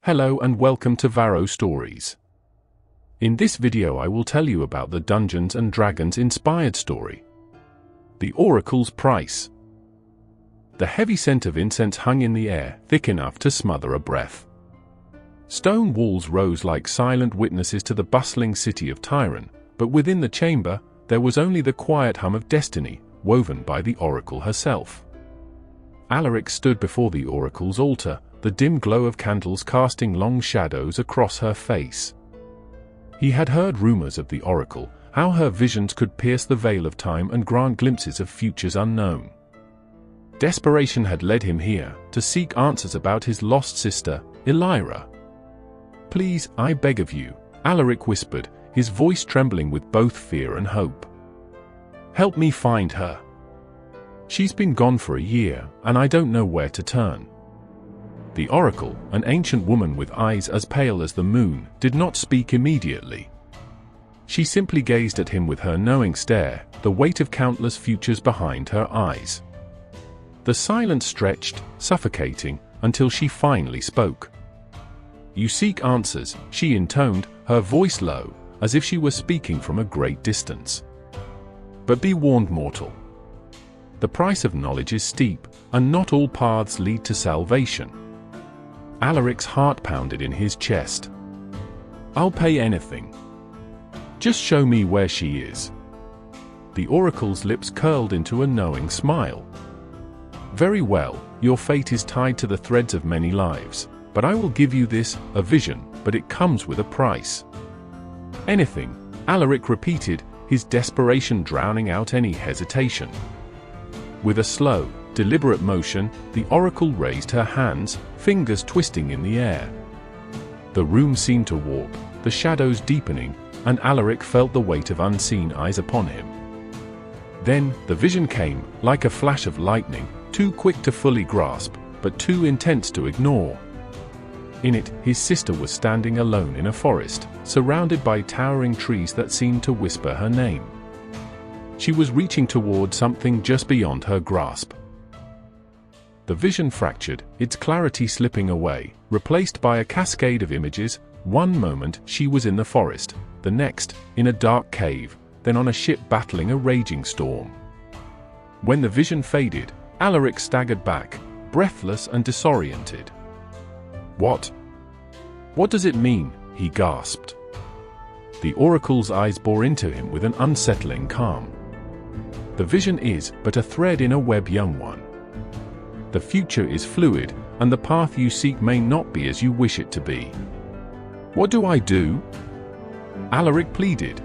Hello and welcome to VarroStories. In this video I will tell you about the Dungeons & Dragons inspired story, The Oracle's Price. The heavy scent of incense hung in the air, thick enough to smother a breath. Stone walls rose like silent witnesses to the bustling city of Tyron, but within the chamber, there was only the quiet hum of destiny, woven by the Oracle herself. Alaric stood before the Oracle's altar, the dim glow of candles casting long shadows across her face. He had heard rumors of the Oracle, how her visions could pierce the veil of time and grant glimpses of futures unknown. Desperation had led him here, to seek answers about his lost sister, Elira. "Please, I beg of you," Alaric whispered, his voice trembling with both fear and hope. "Help me find her. She's been gone for a year, and I don't know where to turn." The Oracle, an ancient woman with eyes as pale as the moon, did not speak immediately. She simply gazed at him with her knowing stare, the weight of countless futures behind her eyes. The silence stretched, suffocating, until she finally spoke. "You seek answers," she intoned, her voice low, as if she were speaking from a great distance. "But be warned, mortal. The price of knowledge is steep, and not all paths lead to salvation." Alaric's heart pounded in his chest. "I'll pay anything. Just show me where she is." The Oracle's lips curled into a knowing smile. "Very well, your fate is tied to the threads of many lives, but I will give you this, a vision, but it comes with a price." "Anything," Alaric repeated, his desperation drowning out any hesitation. With a slow, deliberate motion, the Oracle raised her hands, fingers twisting in the air. The room seemed to warp, the shadows deepening, and Alaric felt the weight of unseen eyes upon him. Then, the vision came, like a flash of lightning, too quick to fully grasp, but too intense to ignore. In it, his sister was standing alone in a forest, surrounded by towering trees that seemed to whisper her name. She was reaching toward something just beyond her grasp. The vision fractured, its clarity slipping away, replaced by a cascade of images. One moment she was in the forest, the next, in a dark cave, then on a ship battling a raging storm. When the vision faded, Alaric staggered back, breathless and disoriented. What does it mean?" he gasped. The Oracle's eyes bore into him with an unsettling calm. "The vision is but a thread in a web, young one. The future is fluid, and the path you seek may not be as you wish it to be." "What do I do?" Alaric pleaded.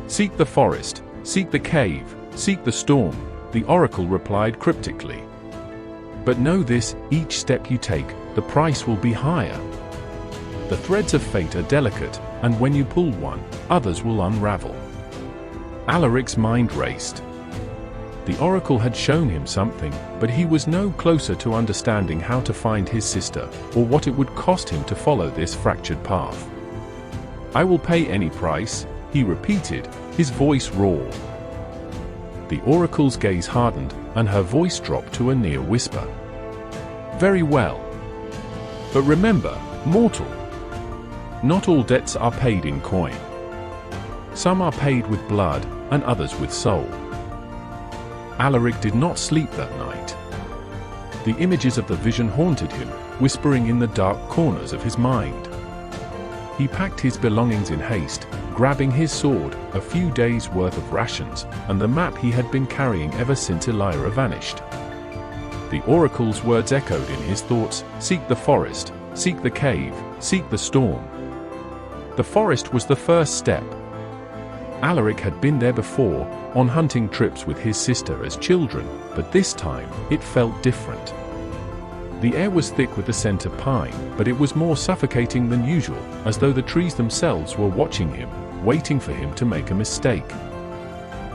"Seek the forest, seek the cave, seek the storm," the Oracle replied cryptically. "But know this, each step you take, the price will be higher. The threads of fate are delicate, and when you pull one, others will unravel." Alaric's mind raced. The Oracle had shown him something, but he was no closer to understanding how to find his sister, or what it would cost him to follow this fractured path. "I will pay any price," he repeated, his voice raw. The Oracle's gaze hardened, and her voice dropped to a near whisper. "Very well. But remember, mortal, not all debts are paid in coin. Some are paid with blood, and others with soul." Alaric did not sleep that night. The images of the vision haunted him, whispering in the dark corners of his mind. He packed his belongings in haste, grabbing his sword, a few days' worth of rations, and the map he had been carrying ever since Elira vanished. The Oracle's words echoed in his thoughts: "Seek the forest, seek the cave, seek the storm." The forest was the first step. Alaric had been there before, on hunting trips with his sister as children, but this time, it felt different. The air was thick with the scent of pine, but it was more suffocating than usual, as though the trees themselves were watching him, waiting for him to make a mistake.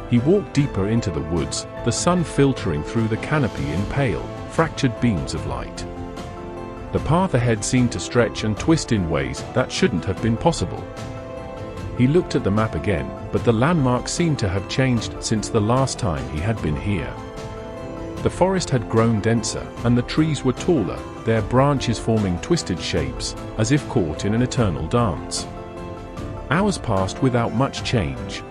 He walked deeper into the woods, the sun filtering through the canopy in pale, fractured beams of light. The path ahead seemed to stretch and twist in ways that shouldn't have been possible. He looked at the map again, but the landmarks seemed to have changed since the last time he had been here. The forest had grown denser, and the trees were taller, their branches forming twisted shapes, as if caught in an eternal dance. Hours passed without much change.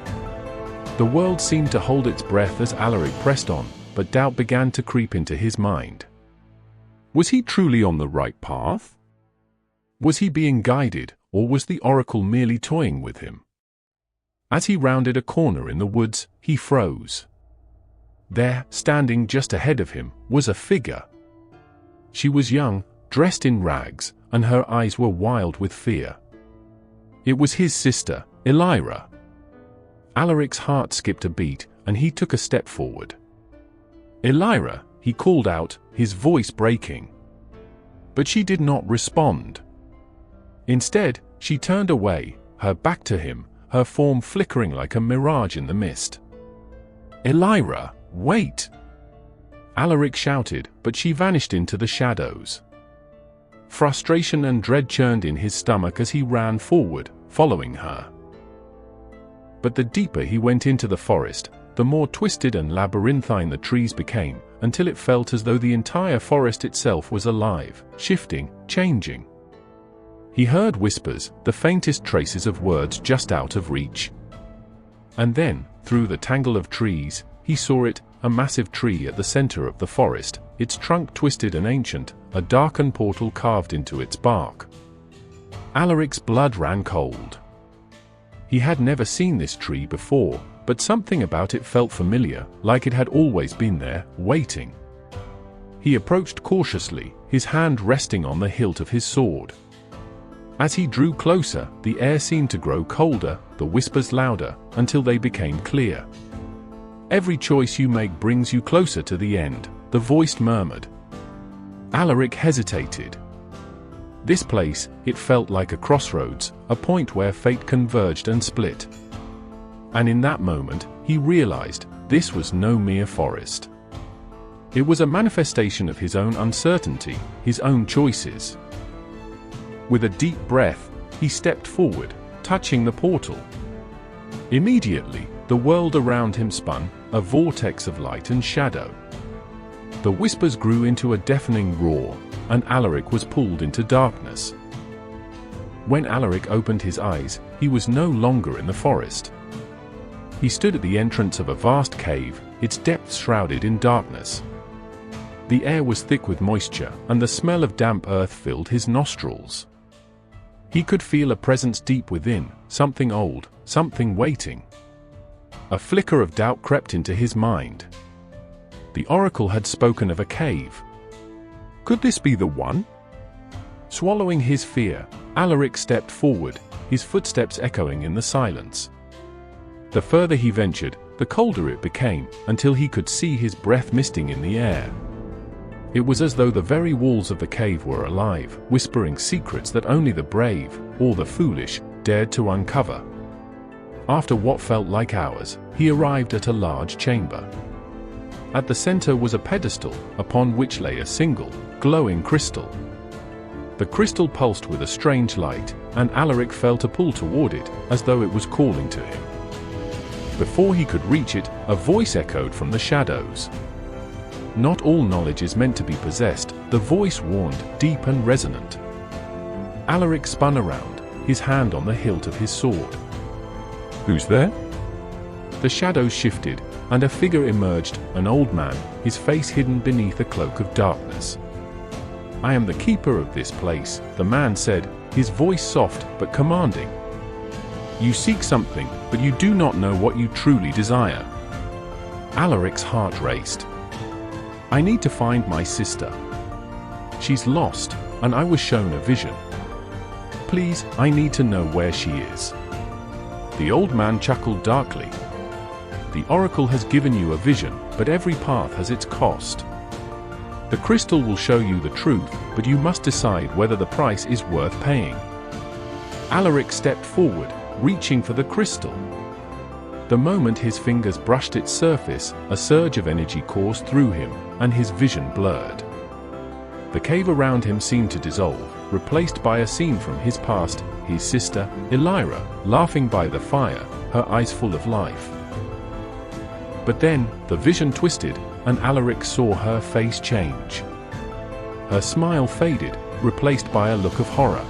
The world seemed to hold its breath as Alaric pressed on, but doubt began to creep into his mind. Was he truly on the right path? Was he being guided, or was the oracle merely toying with him? As he rounded a corner in the woods, he froze. There, standing just ahead of him, was a figure. She was young, dressed in rags, and her eyes were wild with fear. It was his sister, Elira. Alaric's heart skipped a beat, and he took a step forward. "Elira," he called out, his voice breaking. But she did not respond. Instead, she turned away, her back to him, her form flickering like a mirage in the mist. "Elira, wait!" Alaric shouted, but she vanished into the shadows. Frustration and dread churned in his stomach as he ran forward, following her. But the deeper he went into the forest, the more twisted and labyrinthine the trees became, until it felt as though the entire forest itself was alive, shifting, changing. He heard whispers, the faintest traces of words just out of reach. And then, through the tangle of trees, he saw it, a massive tree at the center of the forest, its trunk twisted and ancient, a darkened portal carved into its bark. Alaric's blood ran cold. He had never seen this tree before, but something about it felt familiar, like it had always been there, waiting. He approached cautiously, his hand resting on the hilt of his sword. As he drew closer, the air seemed to grow colder, the whispers louder, until they became clear. "Every choice you make brings you closer to the end," the voice murmured. Alaric hesitated. This place, it felt like a crossroads, a point where fate converged and split. And in that moment, he realized, this was no mere forest. It was a manifestation of his own uncertainty, his own choices. With a deep breath, he stepped forward, touching the portal. Immediately, the world around him spun, a vortex of light and shadow. The whispers grew into a deafening roar, and Alaric was pulled into darkness. When Alaric opened his eyes, he was no longer in the forest. He stood at the entrance of a vast cave, its depths shrouded in darkness. The air was thick with moisture, and the smell of damp earth filled his nostrils. He could feel a presence deep within, something old, something waiting. A flicker of doubt crept into his mind. The oracle had spoken of a cave. Could this be the one? Swallowing his fear, Alaric stepped forward, his footsteps echoing in the silence. The further he ventured, the colder it became, until he could see his breath misting in the air. It was as though the very walls of the cave were alive, whispering secrets that only the brave, or the foolish, dared to uncover. After what felt like hours, he arrived at a large chamber. At the center was a pedestal, upon which lay a single, glowing crystal. The crystal pulsed with a strange light, and Alaric felt a pull toward it, as though it was calling to him. Before he could reach it, a voice echoed from the shadows. "Not all knowledge is meant to be possessed," the voice warned, deep and resonant. Alaric spun around, his hand on the hilt of his sword. "Who's there?" The shadows shifted, and a figure emerged, an old man, his face hidden beneath a cloak of darkness. "I am the keeper of this place," the man said, his voice soft but commanding. "You seek something, but you do not know what you truly desire." Alaric's heart raced. "I need to find my sister. She's lost, and I was shown a vision. Please, I need to know where she is." The old man chuckled darkly. "The oracle has given you a vision, but every path has its cost. The crystal will show you the truth, but you must decide whether the price is worth paying." Alaric stepped forward, reaching for the crystal. The moment his fingers brushed its surface, a surge of energy coursed through him, and his vision blurred. The cave around him seemed to dissolve, replaced by a scene from his past, his sister, Elira, laughing by the fire, her eyes full of life. But then, the vision twisted, and Alaric saw her face change. Her smile faded, replaced by a look of horror.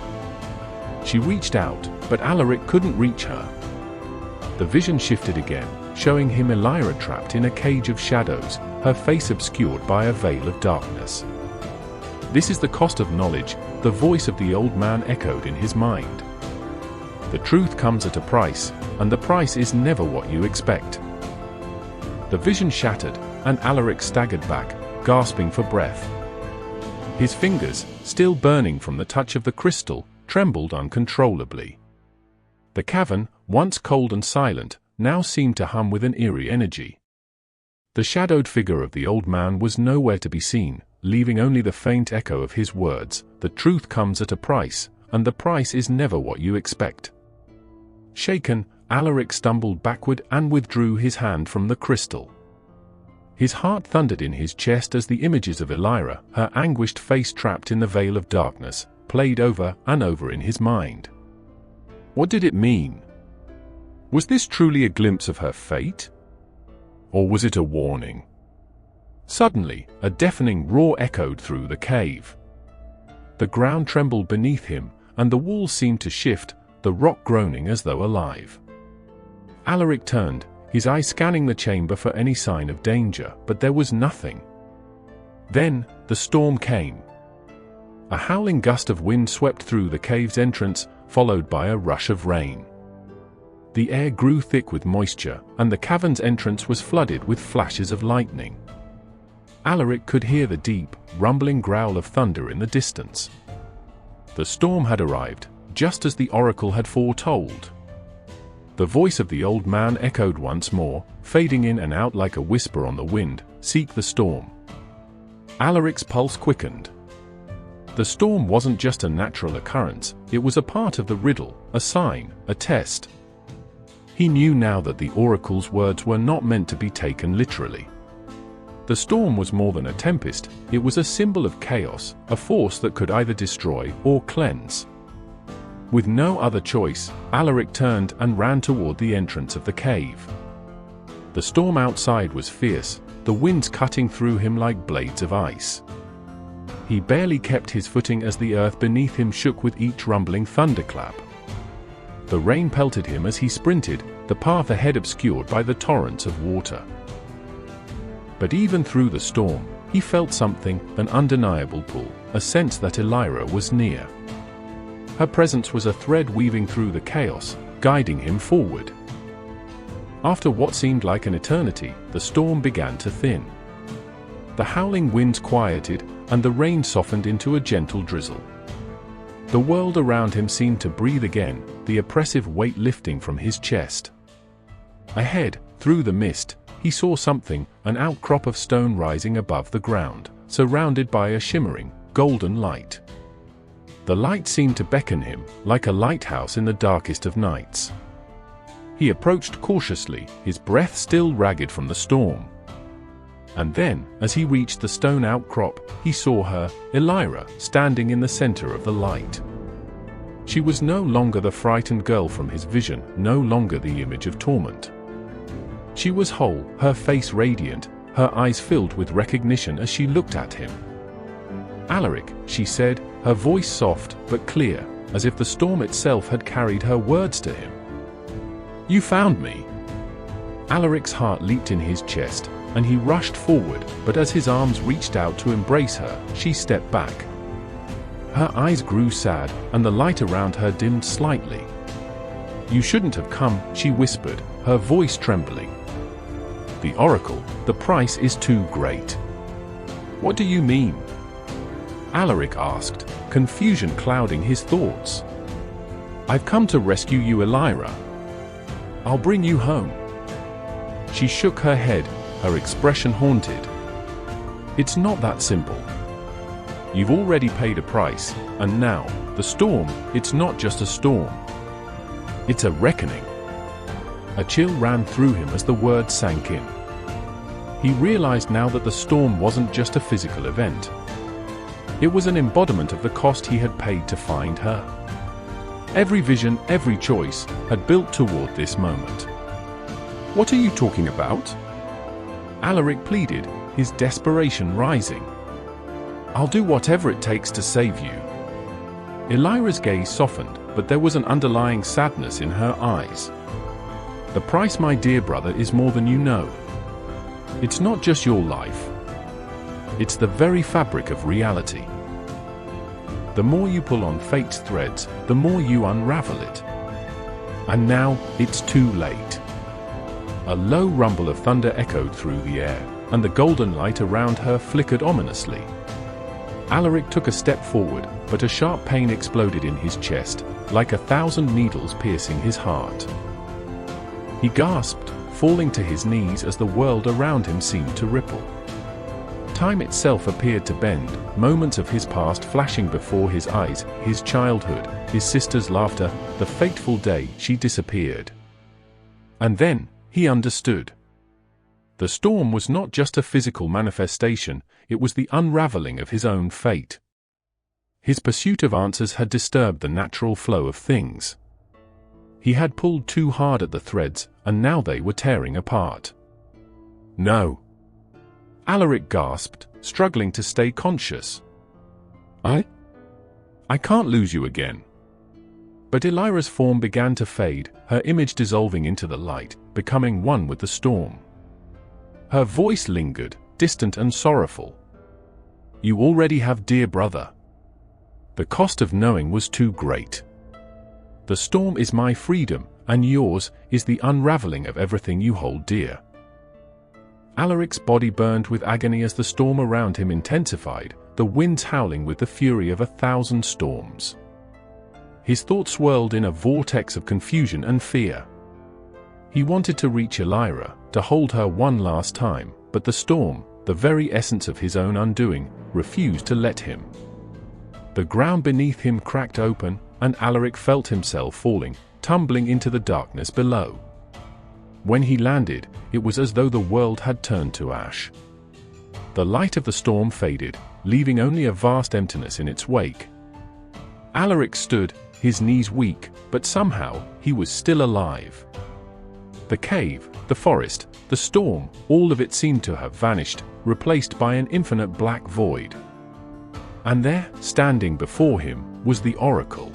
She reached out, but Alaric couldn't reach her. The vision shifted again, showing him Elira trapped in a cage of shadows, her face obscured by a veil of darkness. "This is the cost of knowledge," the voice of the old man echoed in his mind. "The truth comes at a price, and the price is never what you expect." The vision shattered, and Alaric staggered back, gasping for breath. His fingers, still burning from the touch of the crystal, trembled uncontrollably. The cavern, once cold and silent, now seemed to hum with an eerie energy. The shadowed figure of the old man was nowhere to be seen, leaving only the faint echo of his words, "The truth comes at a price, and the price is never what you expect." Shaken, Alaric stumbled backward and withdrew his hand from the crystal. His heart thundered in his chest as the images of Elira, her anguished face trapped in the veil of darkness, played over and over in his mind. What did it mean? Was this truly a glimpse of her fate? Or was it a warning? Suddenly, a deafening roar echoed through the cave. The ground trembled beneath him, and the walls seemed to shift, the rock groaning as though alive. Alaric turned, his eyes scanning the chamber for any sign of danger, but there was nothing. Then, the storm came. A howling gust of wind swept through the cave's entrance, followed by a rush of rain. The air grew thick with moisture, and the cavern's entrance was flooded with flashes of lightning. Alaric could hear the deep, rumbling growl of thunder in the distance. The storm had arrived, just as the oracle had foretold. The voice of the old man echoed once more, fading in and out like a whisper on the wind, "Seek the storm." Alaric's pulse quickened. The storm wasn't just a natural occurrence, it was a part of the riddle, a sign, a test. He knew now that the oracle's words were not meant to be taken literally. The storm was more than a tempest, it was a symbol of chaos, a force that could either destroy or cleanse. With no other choice, Alaric turned and ran toward the entrance of the cave. The storm outside was fierce, the winds cutting through him like blades of ice. He barely kept his footing as the earth beneath him shook with each rumbling thunderclap. The rain pelted him as he sprinted, the path ahead obscured by the torrents of water. But even through the storm, he felt something, an undeniable pull, a sense that Elira was near. Her presence was a thread weaving through the chaos, guiding him forward. After what seemed like an eternity, the storm began to thin. The howling winds quieted, and the rain softened into a gentle drizzle. The world around him seemed to breathe again, the oppressive weight lifting from his chest. Ahead, through the mist, he saw something, an outcrop of stone rising above the ground, surrounded by a shimmering, golden light. The light seemed to beckon him, like a lighthouse in the darkest of nights. He approached cautiously, his breath still ragged from the storm. And then, as he reached the stone outcrop, he saw her, Elira, standing in the center of the light. She was no longer the frightened girl from his vision, no longer the image of torment. She was whole, her face radiant, her eyes filled with recognition as she looked at him. "Alaric," she said, her voice soft but clear, as if the storm itself had carried her words to him. "You found me." Alaric's heart leaped in his chest, and he rushed forward, but as his arms reached out to embrace her, she stepped back. Her eyes grew sad, and the light around her dimmed slightly. "You shouldn't have come," she whispered, her voice trembling. "The oracle, the price is too great." "What do you mean?" Alaric asked, confusion clouding his thoughts. "I've come to rescue you, Elira. I'll bring you home." She shook her head, her expression haunted. "It's not that simple. You've already paid a price, and now, the storm, it's not just a storm. It's a reckoning." A chill ran through him as the words sank in. He realized now that the storm wasn't just a physical event. It was an embodiment of the cost he had paid to find her. Every vision, every choice, had built toward this moment. "What are you talking about?" Alaric pleaded, his desperation rising. "I'll do whatever it takes to save you." Elira's gaze softened, but there was an underlying sadness in her eyes. "The price, my dear brother, is more than you know. It's not just your life. It's the very fabric of reality. The more you pull on fate's threads, the more you unravel it. And now, it's too late." A low rumble of thunder echoed through the air, and the golden light around her flickered ominously. Alaric took a step forward, but a sharp pain exploded in his chest, like 1,000 needles piercing his heart. He gasped, falling to his knees as the world around him seemed to ripple. Time itself appeared to bend, moments of his past flashing before his eyes, his childhood, his sister's laughter, the fateful day she disappeared. And then, he understood. The storm was not just a physical manifestation, it was the unraveling of his own fate. His pursuit of answers had disturbed the natural flow of things. He had pulled too hard at the threads, and now they were tearing apart. "No!" Alaric gasped, struggling to stay conscious. I can't lose you again." But Elira's form began to fade, her image dissolving into the light, becoming one with the storm. Her voice lingered, distant and sorrowful. "You already have, dear brother. The cost of knowing was too great. The storm is my freedom, and yours is the unraveling of everything you hold dear." Alaric's body burned with agony as the storm around him intensified, the winds howling with the fury of 1,000 storms. His thoughts swirled in a vortex of confusion and fear. He wanted to reach Elira, to hold her one last time, but the storm, the very essence of his own undoing, refused to let him. The ground beneath him cracked open, and Alaric felt himself falling, tumbling into the darkness below. When he landed, it was as though the world had turned to ash. The light of the storm faded, leaving only a vast emptiness in its wake. Alaric stood, his knees weak, but somehow, he was still alive. The cave, the forest, the storm, all of it seemed to have vanished, replaced by an infinite black void. And there, standing before him, was the oracle.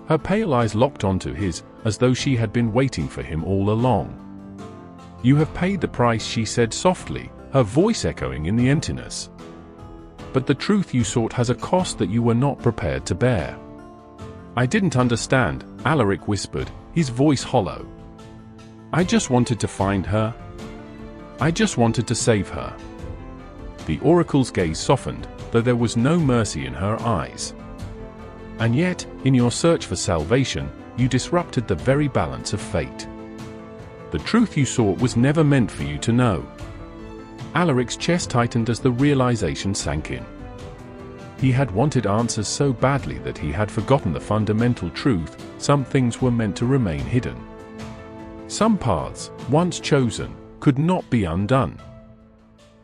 Her pale eyes locked onto his, as though she had been waiting for him all along. "You have paid the price," she said softly, her voice echoing in the emptiness. "But the truth you sought has a cost that you were not prepared to bear." "I didn't understand," Alaric whispered, his voice hollow. "I just wanted to find her. I just wanted to save her." The oracle's gaze softened, though there was no mercy in her eyes. "And yet, in your search for salvation, you disrupted the very balance of fate. The truth you sought was never meant for you to know." Alaric's chest tightened as the realization sank in. He had wanted answers so badly that he had forgotten the fundamental truth: some things were meant to remain hidden. Some paths, once chosen, could not be undone.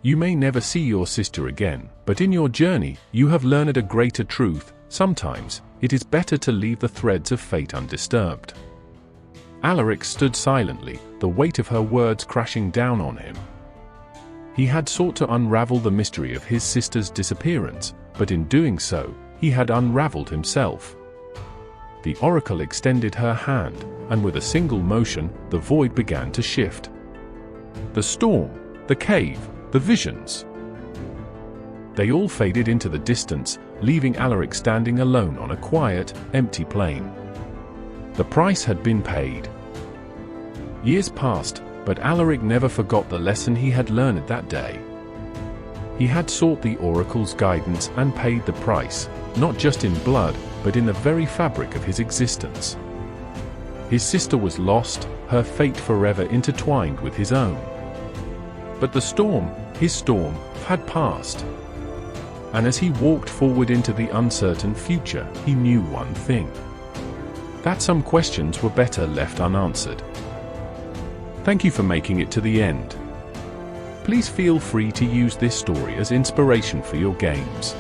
You may never see your sister again, but in your journey, you have learned a greater truth: sometimes, it is better to leave the threads of fate undisturbed. Alaric stood silently, the weight of her words crashing down on him. He had sought to unravel the mystery of his sister's disappearance, but in doing so, he had unraveled himself. The oracle extended her hand, and with a single motion, the void began to shift. The storm, the cave, the visions. They all faded into the distance, leaving Alaric standing alone on a quiet, empty plain. The price had been paid. Years passed, but Alaric never forgot the lesson he had learned that day. He had sought the oracle's guidance and paid the price, not just in blood, but in the very fabric of his existence. His sister was lost, her fate forever intertwined with his own. But the storm, his storm, had passed. And as he walked forward into the uncertain future, he knew one thing: that some questions were better left unanswered. Thank you for making it to the end. Please feel free to use this story as inspiration for your games.